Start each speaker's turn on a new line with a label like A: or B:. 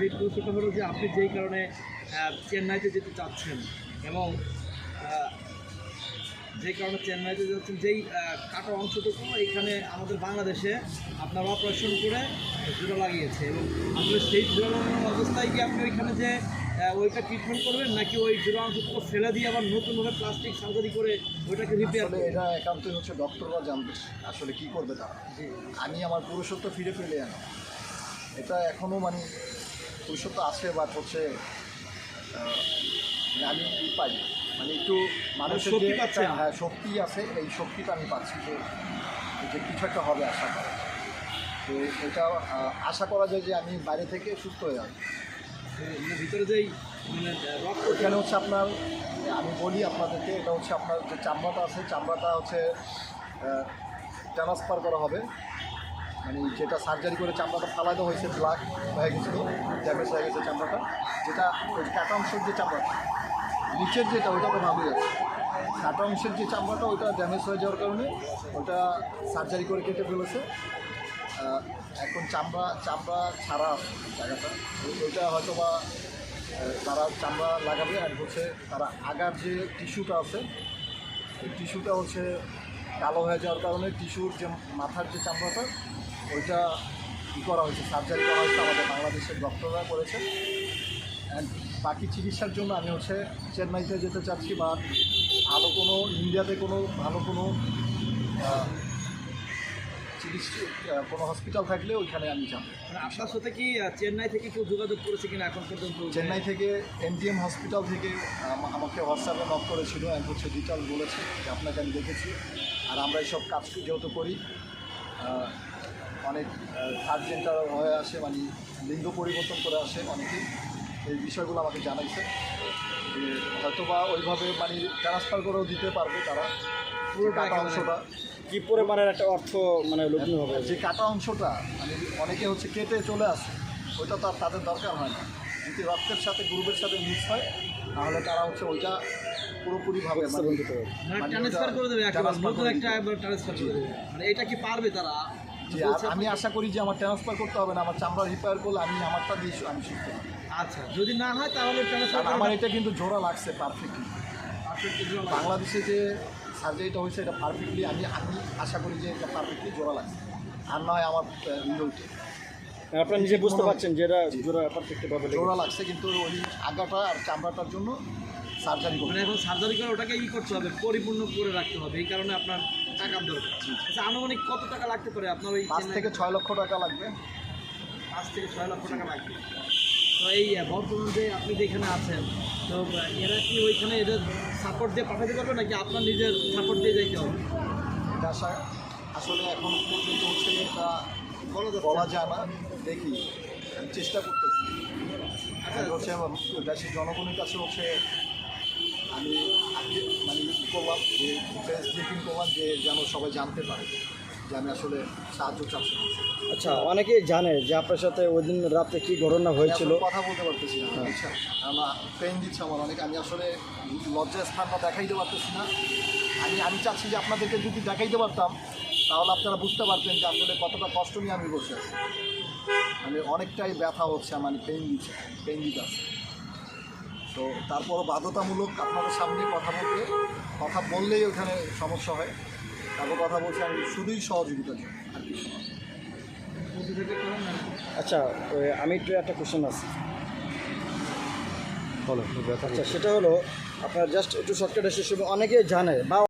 A: সেই প্রশ্নটা হলো যে আপনি যেই কারণে চেন্নাইতে যেতে চাচ্ছেন এবং যেই কারণে চেন্নাইতে যাচ্ছেন, যেই কাটা অংশটুকু এখানে আমাদের বাংলাদেশে আপনার অপারেশন করে জোড়া লাগিয়েছে, এবং আসলে সেই জোড়া লাগানোর অবস্থায় কি আপনি ওইখানে যে ওইটা ট্রিটমেন্ট করবেন, নাকি ওই জোড়া অংশটুকু ফেলে দিয়ে আবার নতুনভাবে প্লাস্টিক সার্জারি করে ওইটাকে রিপেয়ার
B: আসলে এটা একান্তই হচ্ছে ডক্টররা জানবে আসলে কী করবে তারা। আমি আমার পুরুষত্ব ফিরে পেলে আনি, এটা এখনও মানে পুরুষত্ব আছে, বাট হচ্ছে আমি পাই মানে একটু মানুষের যে হ্যাঁ শক্তি আছে, এই শক্তিটা আমি পাচ্ছি যে কিছু একটা হবে আশা করা। তো এটা আশা করা যায় যে আমি বাইরে থেকে সুস্থ হয়ে যাবো।
A: ভিতরে যেই মানে রক্ত
B: এখানে হচ্ছে আপনার, আমি বলি আপনাদেরকে, এটা হচ্ছে আপনার যে চামড়াটা আছে, চামড়াটা হচ্ছে ট্রান্সফার করা হবে, মানে যেটা সার্জারি করে চামড়াটা ফালাই দেওয়া হয়েছে, ব্ল্যাক হয়ে গেছিলো, ড্যামেজ হয়ে গেছে চামড়াটা, যেটা ওই কাটা অংশের যে চামড়াটা নিচের যেটা, ওইটা তো ভালোই আছে। কাটা অংশের যে চামড়াটা ওইটা ড্যামেজ হয়ে যাওয়ার কারণে ওটা সার্জারি করে কেটে ফেলেছে। এখন চামড়া ছাড়া জায়গাটা, ওইটা হয়তো বা তারা চামড়া লাগাবে। আর হচ্ছে তারা আগার যে টিস্যুটা আছে, এই টিস্যুটা হচ্ছে কালো হয়ে যাওয়ার কারণে টিস্যুর যে মাথার যে চামড়াটা ওইটা করা হয়েছে, সার্জারি করা হয়েছে, আমাদের বাংলাদেশের ডক্টররা করেছে। অ্যান্ড বাকি চিকিৎসার জন্য আমি হচ্ছে চেন্নাইতে যেতে চাচ্ছি, বা ভালো কোনো ইন্ডিয়াতে কোনো ভালো কোনো কোনো হসপিটাল থাকলে ওইখানে আমি যাব।
A: মানে আপনার সাথে কি চেন্নাই থেকে কেউ যোগাযোগ করেছে কিনা এখন পর্যন্ত?
B: চেন্নাই থেকে এনটিএম হসপিটাল থেকে আমাকে হোয়াটসঅ্যাপে নক করেছিল, আমি হচ্ছে ডিটেল বলেছে যে আপনাকে আমি দেখেছি, আর আমরা এইসব কাজ যেহেতু করি, অনেক সার্জেন্টার হয়ে আসে, মানে লিঙ্গ পরিবর্তন করে আসে অনেকেই, এই বিষয়গুলো আমাকে জানাইছে যে হয়তো বা ওইভাবে মানে ট্রান্সফার করেও দিতে পারবে তারা। পুরো কাটা অংশটা
C: কি পরিমাণের একটা অর্থ মানে লগ্ন হবে,
B: যে কাটা অংশটা মানে অনেকে হচ্ছে কেটে চলে আসে, ওইটা তো আর তাদের দরকার হয় না। যদি রক্তের সাথে গ্রুপের সাথে মিক্স হয় তাহলে তারা হচ্ছে ওইটা পুরোপুরিভাবে
A: ট্রান্সফার করে দেবে, নতুন একটা ট্রান্সফার করে দেবে। মানে এটা কি পারবে তারা?
B: আমি আশা করি যে আমার ট্রান্সফার করতে হবে না, আমার চামড়া রিপেয়ার করলে আমি আমারটা দিয়ে আমি সুস্থ।
A: আচ্ছা, যদি না হয় তাহলে ট্রান্সফার।
B: আমার এটা কিন্তু জোড়া লাগছে পারফেক্টলি। বাংলাদেশে যে সার্জারিটা হয়েছে এটা পারফেক্টলি, আমি আশা করি যে এটা পারফেক্টলি জোড়া লাগছে, আর নয় আমার ইন্ডোলটি।
C: আপনারা নিজে বুঝতে পারছেন যে এটা জোড়া পারফেক্টভাবে
B: জোড়া লাগছে, কিন্তু ওই আগাটা আর চামড়াটার জন্য সার্জারি করতে,
A: মানে এখন সার্জারি করে ওটাকে করতে হবে, পরিপূর্ণ করে রাখতে হবে, এই কারণে আপনার টাকার দরকার। আচ্ছা, আনুমানিক কত টাকা লাগতে পারে আপনার? ওই
B: 5 থেকে 6 লক্ষ টাকা লাগবে।
A: 5 থেকে 6 লক্ষ টাকা লাগবে। তো এই বর্তমান যে আপনি যেখানে আছেন, তো এরা কি ওইখানে এদের সাপোর্ট দিয়ে পাঠাতে পারবে, নাকি আপনার নিজের সাপোর্ট দিয়ে যাইতে হবে?
B: এটা আসলে এখন পর্যন্ত হচ্ছে এটা বলা যায় না, দেখি আমি চেষ্টা করতেছি। হচ্ছে দেশের জনগণের কাছে হচ্ছে আমি মানে করলাম যে প্রেস ব্রিফিং করলাম, যে যেন সবাই জানতে পারে যে আমি আসলে সাহায্য চাচ্ছি।
C: আচ্ছা, অনেকেই জানে যে আপনার সাথে ওই দিন রাতে কী ঘটনা হয়েছিল,
B: কথা বলতে পারতেছি না, আচ্ছা আমার পেইন দিচ্ছে আমার অনেক, আমি আসলে লজ্জার স্থানটা দেখাইতে পারতেছি না। আমি চাচ্ছি যে আপনাদেরকে যদি দেখাইতে পারতাম তাহলে আপনারা বুঝতে পারতেন যে আসলে কতটা কষ্ট নিয়ে আমি বসে আছি। মানে অনেকটাই ব্যথা হচ্ছে, মানে পেইন দিতে আছে। তো তারপরও বাধ্যতামূলক আপনাদের সামনে কথা বললেই ওখানে সমস্যা হয়, তারপর কথা বলছি আমি শুধুই সহযোগিতার জন্য, আর কিছু না।
C: আচ্ছা, আমি একটু একটা কোশ্চেন আছে, আচ্ছা সেটা হলো আপনার জাস্ট একটু শর্টকাটে শেষ হবে। অনেকে জানে বা